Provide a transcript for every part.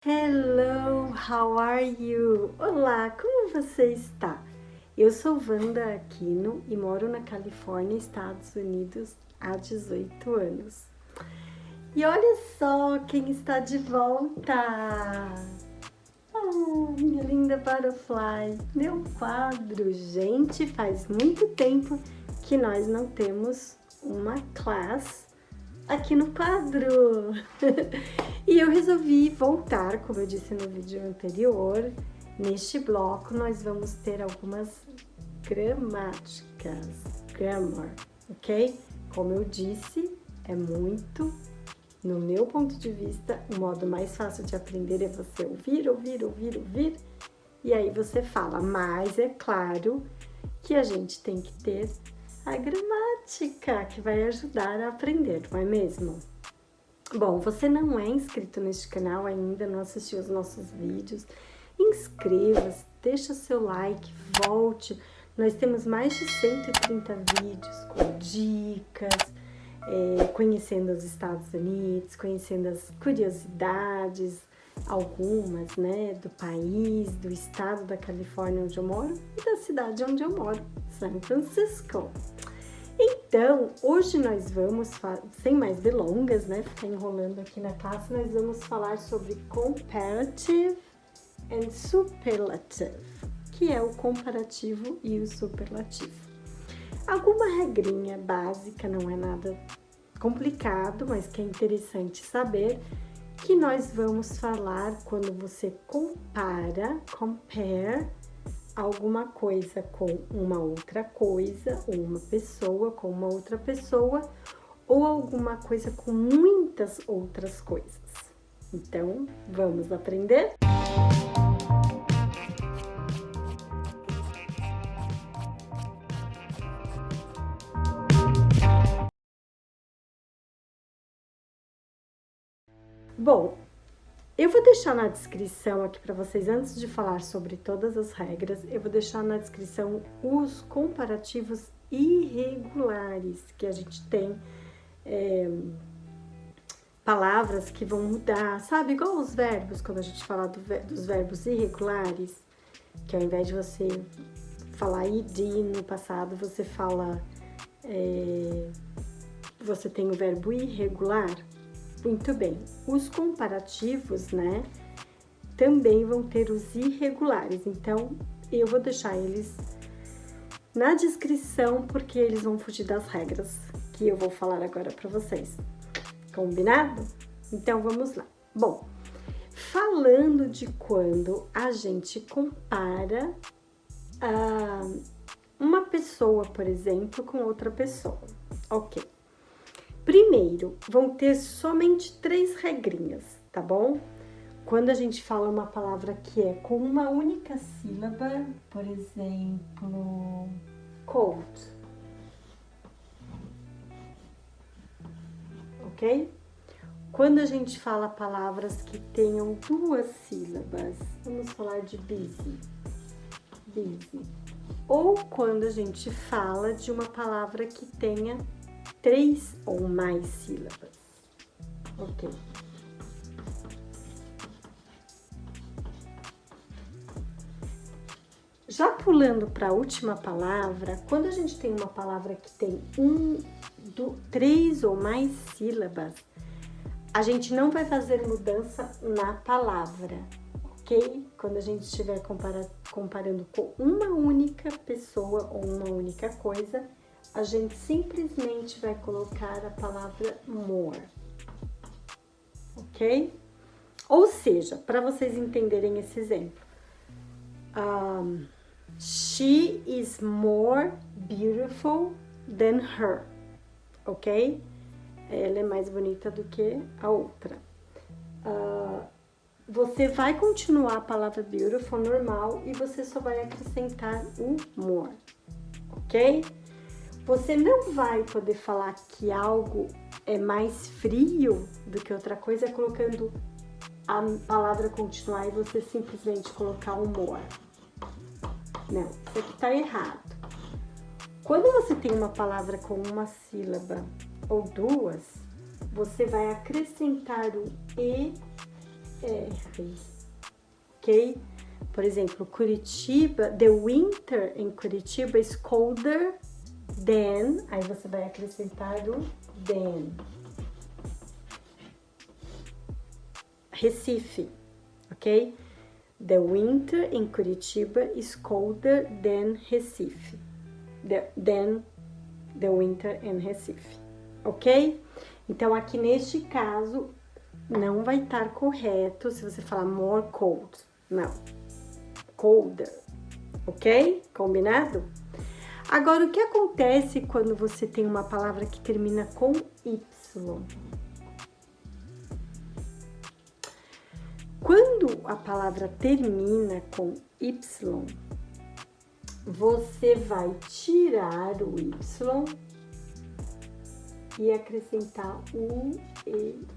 Hello, how are you? Olá, como você está? Eu sou Wanda Aquino e moro na Califórnia, Estados Unidos, há 18 anos. E olha só quem está de volta! Minha linda Butterfly, meu quadro. Gente, faz muito tempo que nós não temos uma classe aqui no quadro. E eu resolvi voltar, como eu disse no vídeo anterior. Neste bloco nós vamos ter algumas gramáticas, grammar, ok? Como eu disse, é muito, no meu ponto de vista, o modo mais fácil de aprender é você ouvir, e aí você fala. Mas é claro que a gente tem que ter a gramática, que vai ajudar a aprender, não é mesmo? Bom, você não é inscrito neste canal ainda, não assistiu os nossos vídeos, inscreva-se, deixa seu like, volte. Nós temos mais de 130 vídeos com dicas, conhecendo os Estados Unidos, conhecendo as curiosidades, algumas, né, do país, do estado da Califórnia onde eu moro e da cidade onde eu moro, São Francisco. Então, hoje nós vamos, sem mais delongas, né, ficar enrolando aqui na classe, nós vamos falar sobre comparative and superlative, que é o comparativo e o superlativo. Alguma regrinha básica, não é nada complicado, mas que é interessante saber, que nós vamos falar quando você compare alguma coisa com uma outra coisa, ou uma pessoa com uma outra pessoa, ou alguma coisa com muitas outras coisas. Então, vamos aprender? Bom, eu vou deixar na descrição aqui para vocês, antes de falar sobre todas as regras, eu vou deixar na descrição os comparativos irregulares, que a gente tem palavras que vão mudar, sabe? Igual os verbos, quando a gente fala dos verbos irregulares, que ao invés de você falar id no passado, você fala, você tem o verbo irregular. Muito bem, os comparativos, né, também vão ter os irregulares, então eu vou deixar eles na descrição, porque eles vão fugir das regras que eu vou falar agora para vocês. Combinado? Então vamos lá. Bom, falando de quando a gente compara uma pessoa, por exemplo, com outra pessoa, ok? Primeiro, vão ter somente 3 regrinhas, tá bom? Quando a gente fala uma palavra que é com uma única sílaba, por exemplo, coat, ok? Quando a gente fala palavras que tenham 2 sílabas, vamos falar de busy, busy. Ou quando a gente fala de uma palavra que tenha 3 ou mais sílabas, ok? Já pulando para a última palavra, quando a gente tem uma palavra que tem 3 ou mais sílabas, a gente não vai fazer mudança na palavra, ok? Quando a gente estiver comparando com uma única pessoa ou uma única coisa, a gente simplesmente vai colocar a palavra more, ok? Ou seja, para vocês entenderem esse exemplo, she is more beautiful than her, ok? Ela é mais bonita do que a outra. Você vai continuar a palavra beautiful normal e você só vai acrescentar o more, ok? Você não vai poder falar que algo é mais frio do que outra coisa colocando a palavra continuar e você simplesmente colocar o more. Não, isso aqui tá errado. Quando você tem uma palavra com uma sílaba ou 2, você vai acrescentar o e ok? Por exemplo, Curitiba, the winter in Curitiba is colder than, aí você vai acrescentar o than. Recife, ok? The winter in Curitiba is colder than Recife. Than the winter in Recife, ok? Então, aqui neste caso, não vai estar correto se você falar more cold. Não. Colder, ok? Combinado? Agora, o que acontece quando você tem uma palavra que termina com Y? Quando a palavra termina com Y, você vai tirar o Y e acrescentar o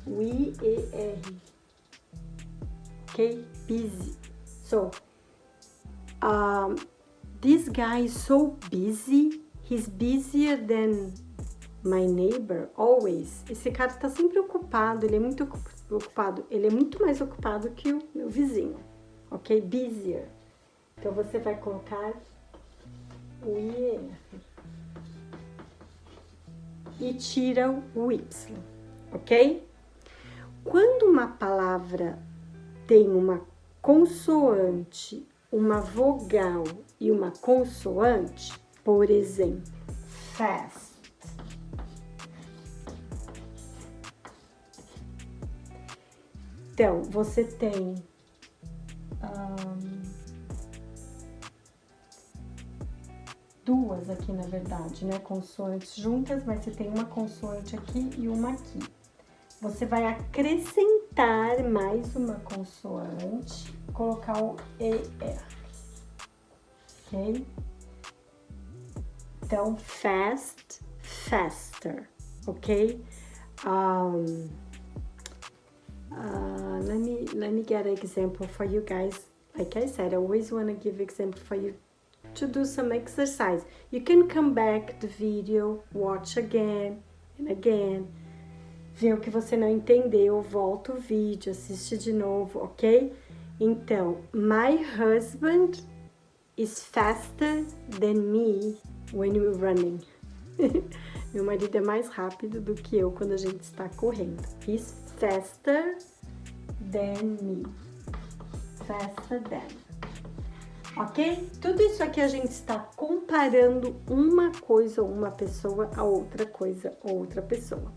IER. Ok? Busy. So, this guy is so busy. He's busier than my neighbor, always. Esse cara tá sempre ocupado, ele é muito ocupado. Ele é muito mais ocupado que o meu vizinho. Ok? Busier. Então, você vai colocar o IER e tira o Y, ok? Quando uma palavra tem uma consoante, uma vogal e uma consoante, por exemplo, fast. Então, você tem duas aqui, na verdade, né? Consoantes juntas, mas você tem uma consoante aqui e uma aqui. Você vai acrescentar mais uma consoante, colocar o ER, ok? Então, fast, faster, ok? Let me get an example for you guys. Like I said, I always want to give example for you to do some exercise. You can come back the video, watch again and again. Ver o que você não entendeu, volta o vídeo, assiste de novo, ok? Então, my husband is faster than me when we're running. Meu marido é mais rápido do que eu quando a gente está correndo. He's faster than me. Faster than. Ok? Tudo isso aqui a gente está comparando uma coisa ou uma pessoa a outra coisa ou outra pessoa.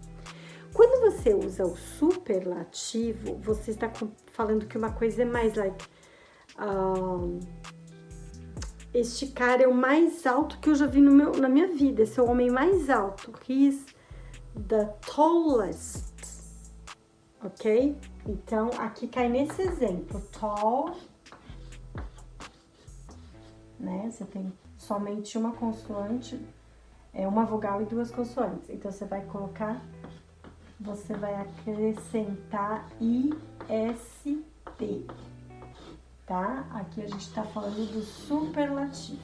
Quando você usa o superlativo, você está falando que uma coisa é mais like... este cara é o mais alto que eu já vi na minha vida. Esse é o homem mais alto. He's the tallest. Ok? Então, aqui cai nesse exemplo. Tall. Né? Você tem somente uma consoante, uma vogal e duas consoantes. Então, você vai colocar, você vai acrescentar IST, tá? Aqui a gente tá falando do superlativo.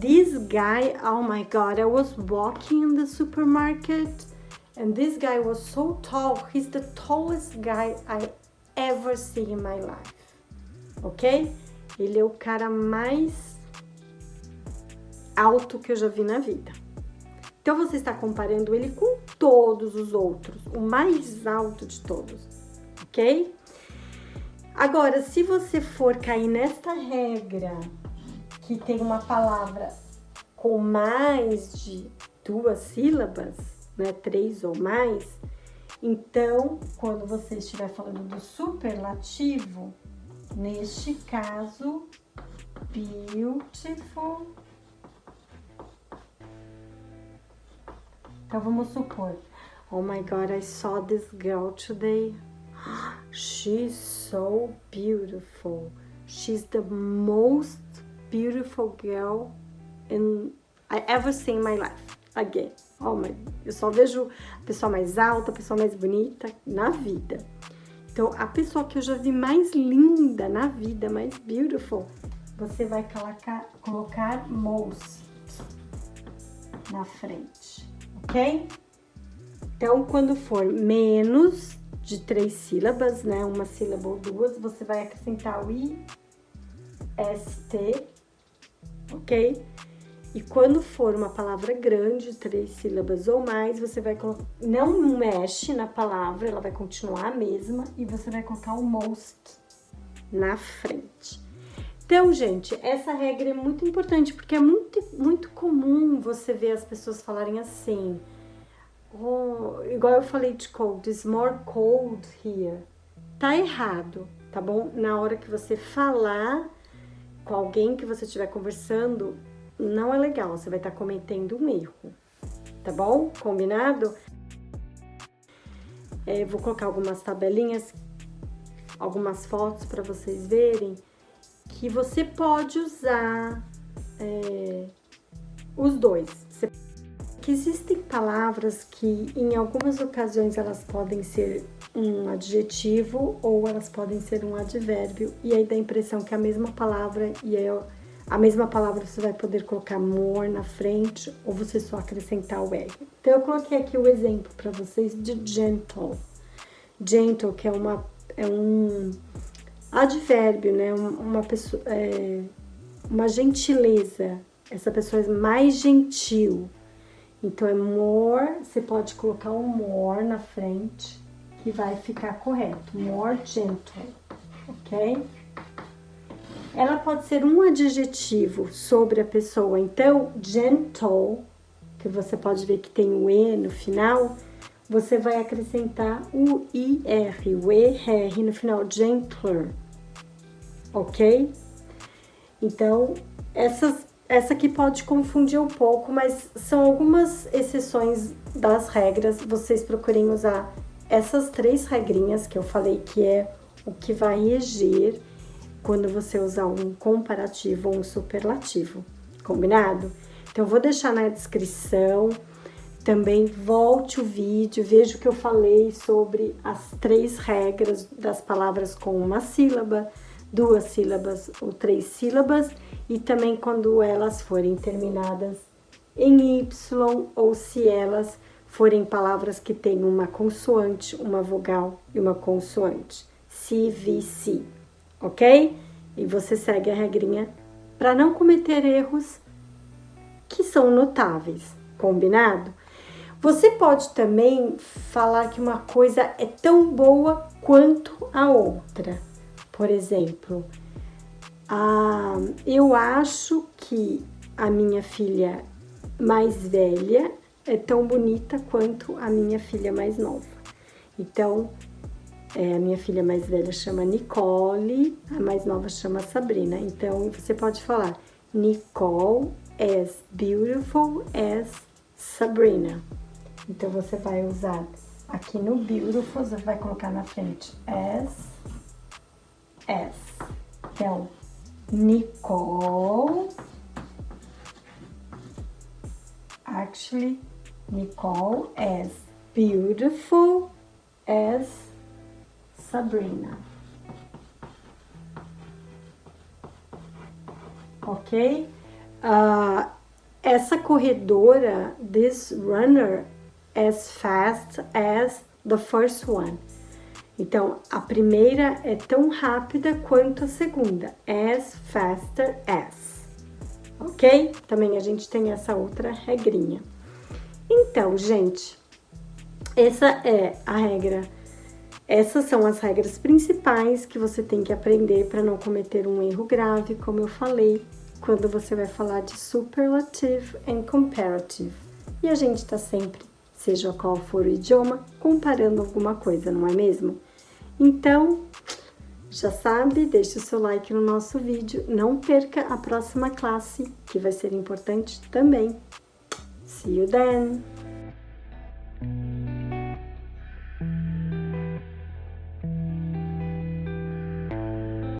This guy, oh my God, I was walking in the supermarket and this guy was so tall. He's the tallest guy I ever seen in my life. Ok? Ele é o cara mais alto que eu já vi na vida. Então, você está comparando ele com todos os outros, o mais alto de todos, ok? Agora, se você for cair nesta regra, que tem uma palavra com mais de 2 sílabas, né, 3 ou mais, então, quando você estiver falando do superlativo, neste caso, beautiful. Então, vamos supor, oh my God, I saw this girl today. She's so beautiful. She's the most beautiful girl I ever seen in my life. Again. Oh my, eu só vejo a pessoa mais alta, a pessoa mais bonita na vida. Então, a pessoa que eu já vi mais linda na vida, mais beautiful, você vai colocar most na frente, ok? Então, quando for menos de 3 sílabas, né? Uma sílaba ou duas, você vai acrescentar o IST, ok? E quando for uma palavra grande, 3 sílabas ou mais, você vai colocar, não mexe na palavra, ela vai continuar a mesma e você vai colocar o most na frente. Então, gente, essa regra é muito importante porque é muito comum você ver as pessoas falarem assim, igual eu falei de cold, it's more cold here. Tá errado, tá bom? Na hora que você falar com alguém que você estiver conversando, não é legal, você vai estar cometendo um erro, tá bom? Combinado? Vou colocar algumas tabelinhas, algumas fotos para vocês verem que você pode usar os dois. Que existem palavras que em algumas ocasiões elas podem ser um adjetivo ou elas podem ser um advérbio e aí dá a impressão que é a mesma palavra e aí a mesma palavra você vai poder colocar more na frente ou você só acrescentar o R. Então eu coloquei aqui o exemplo para vocês de gentle. Gentle, que é um advérbio, né? Uma pessoa, uma gentileza. Essa pessoa é mais gentil. Então é more, você pode colocar um more na frente que vai ficar correto. More gentle, ok? Ela pode ser um adjetivo sobre a pessoa. Então, gentle, que você pode ver que tem o E no final, você vai acrescentar o IR, o ER no final, gentler, ok? Então, essa aqui pode confundir um pouco, mas são algumas exceções das regras. Vocês procurem usar essas 3 regrinhas que eu falei que é o que vai reger quando você usar um comparativo ou um superlativo, combinado? Então, eu vou deixar na descrição, também volte o vídeo, veja o que eu falei sobre as 3 regras das palavras com uma sílaba, 2 sílabas ou 3 sílabas, e também quando elas forem terminadas em Y ou se elas forem palavras que têm uma consoante, uma vogal e uma consoante, CVC. Ok? E você segue a regrinha para não cometer erros que são notáveis, combinado? Você pode também falar que uma coisa é tão boa quanto a outra. Por exemplo, eu acho que a minha filha mais velha é tão bonita quanto a minha filha mais nova. Então, a minha filha mais velha chama Nicole, a mais nova chama Sabrina. Então, você pode falar Nicole as beautiful as Sabrina. Então, você vai usar aqui no beautiful, você vai colocar na frente as. Então, Nicole, actually, Nicole as beautiful as Sabrina. Ok? Essa corredora, this runner, as fast as the first one. Então, a primeira é tão rápida quanto a segunda, as faster as. Ok? Também a gente tem essa outra regrinha. Então, gente, essa é a regra. Essas são as regras principais que você tem que aprender para não cometer um erro grave, como eu falei, quando você vai falar de superlative and comparative. E a gente está sempre, seja qual for o idioma, comparando alguma coisa, não é mesmo? Então, já sabe, deixe o seu like no nosso vídeo. Não perca a próxima classe, que vai ser importante também. See you then!